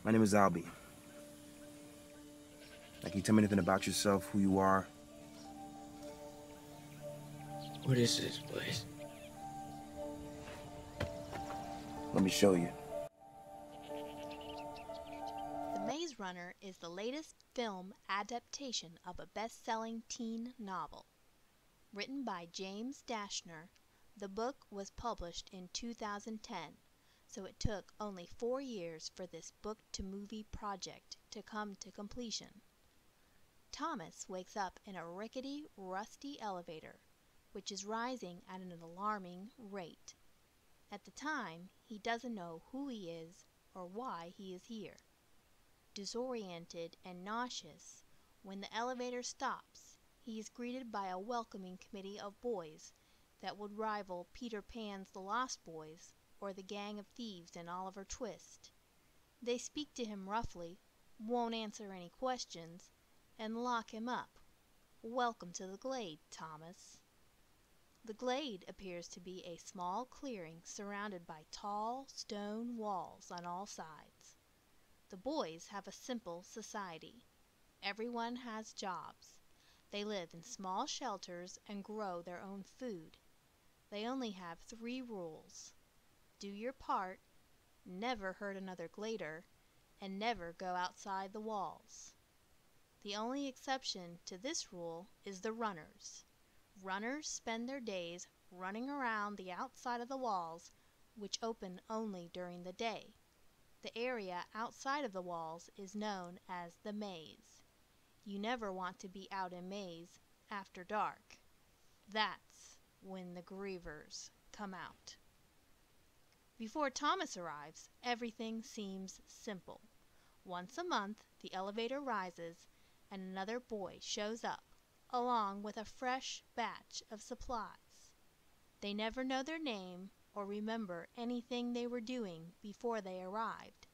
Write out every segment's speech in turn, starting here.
My name is Albie. Can you tell me anything about yourself, who you are? What is this place? Let me show you. The Maze Runner is the latest film adaptation of a best-selling teen novel. Written by James Dashner, the book was published in 2010, so it took only 4 years for this book-to-movie project to come to completion. Thomas wakes up in a rickety, rusty elevator, which is rising at an alarming rate. At the time, he doesn't know who he is or why he is here. Disoriented and nauseous, when the elevator stops, he is greeted by a welcoming committee of boys that would rival Peter Pan's The Lost Boys or the gang of thieves in Oliver Twist. They speak to him roughly, won't answer any questions, and lock him up. Welcome to the Glade, Thomas. The Glade appears to be a small clearing surrounded by tall stone walls on all sides. The boys have a simple society. Everyone has jobs. They live in small shelters and grow their own food. They only have 3 rules. Do your part, never hurt another Glader, and never go outside the walls. The only exception to this rule is the runners. Runners spend their days running around the outside of the walls, which open only during the day. The area outside of the walls is known as the maze. You never want to be out in maze after dark. That's when the grievers come out. Before Thomas arrives, everything seems simple. Once a month, the elevator rises and another boy shows up, along with a fresh batch of supplies. They never know their name or remember anything they were doing before they arrived.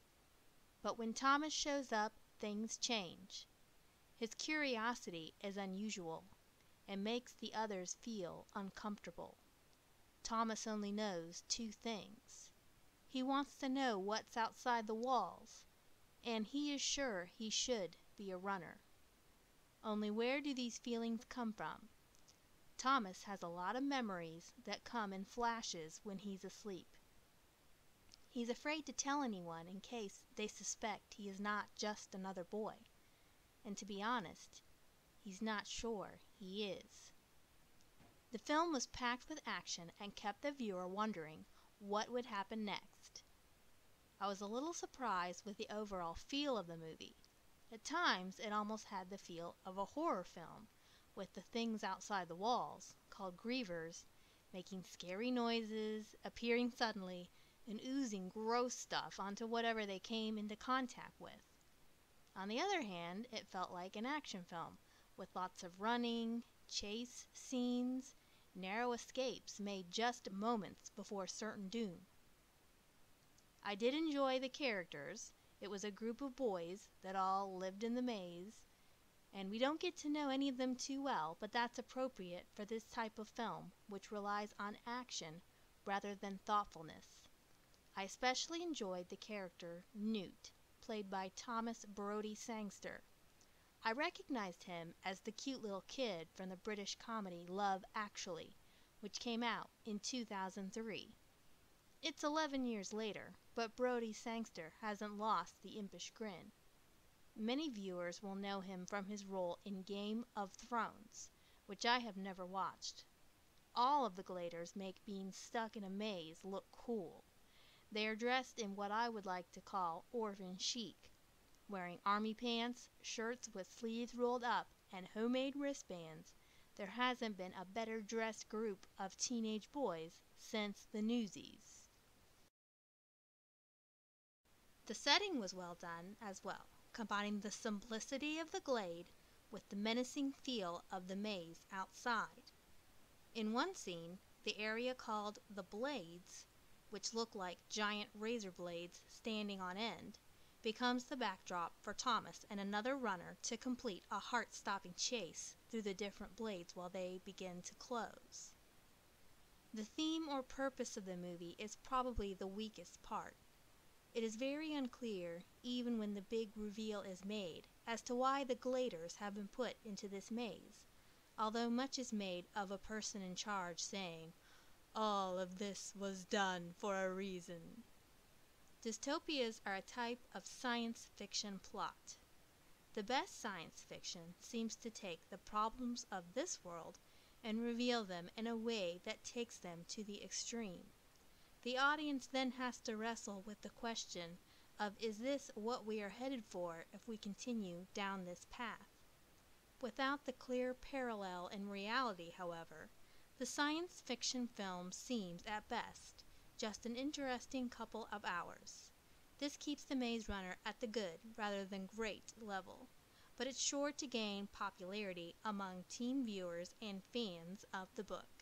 But when Thomas shows up, things change. His curiosity is unusual and makes the others feel uncomfortable. Thomas only knows 2 things. He wants to know what's outside the walls, and he is sure he should be a runner. Only where do these feelings come from? Thomas has a lot of memories that come in flashes when he's asleep. He's afraid to tell anyone in case they suspect he is not just another boy. And to be honest, he's not sure he is. The film was packed with action and kept the viewer wondering what would happen next. I was a little surprised with the overall feel of the movie. At times, it almost had the feel of a horror film, with the things outside the walls, called grievers, making scary noises, appearing suddenly, and oozing gross stuff onto whatever they came into contact with. On the other hand, it felt like an action film, with lots of running, chase scenes, narrow escapes made just moments before certain doom. I did enjoy the characters. It was a group of boys that all lived in the maze, and we don't get to know any of them too well, but that's appropriate for this type of film, which relies on action rather than thoughtfulness. I especially enjoyed the character Newt, played by Thomas Brodie Sangster. I recognized him as the cute little kid from the British comedy Love Actually, which came out in 2003. It's 11 years later, but Brodie Sangster hasn't lost the impish grin. Many viewers will know him from his role in Game of Thrones, which I have never watched. All of the Gladers make being stuck in a maze look cool. They are dressed in what I would like to call orphan chic, wearing army pants, shirts with sleeves rolled up, and homemade wristbands. There hasn't been a better dressed group of teenage boys since the Newsies. The setting was well done as well, combining the simplicity of the Glade with the menacing feel of the maze outside. In one scene, the area called the Blades, which look like giant razor blades standing on end, becomes the backdrop for Thomas and another runner to complete a heart-stopping chase through the different blades while they begin to close. The theme or purpose of the movie is probably the weakest part. It is very unclear, even when the big reveal is made, as to why the Gladers have been put into this maze, although much is made of a person in charge saying, "All of this was done for a reason." Dystopias are a type of science fiction plot. The best science fiction seems to take the problems of this world and reveal them in a way that takes them to the extreme. The audience then has to wrestle with the question of, is this what we are headed for if we continue down this path? Without the clear parallel in reality, however, the science fiction film seems at best just an interesting couple of hours. This keeps The Maze Runner at the good rather than great level, but it's sure to gain popularity among teen viewers and fans of the book.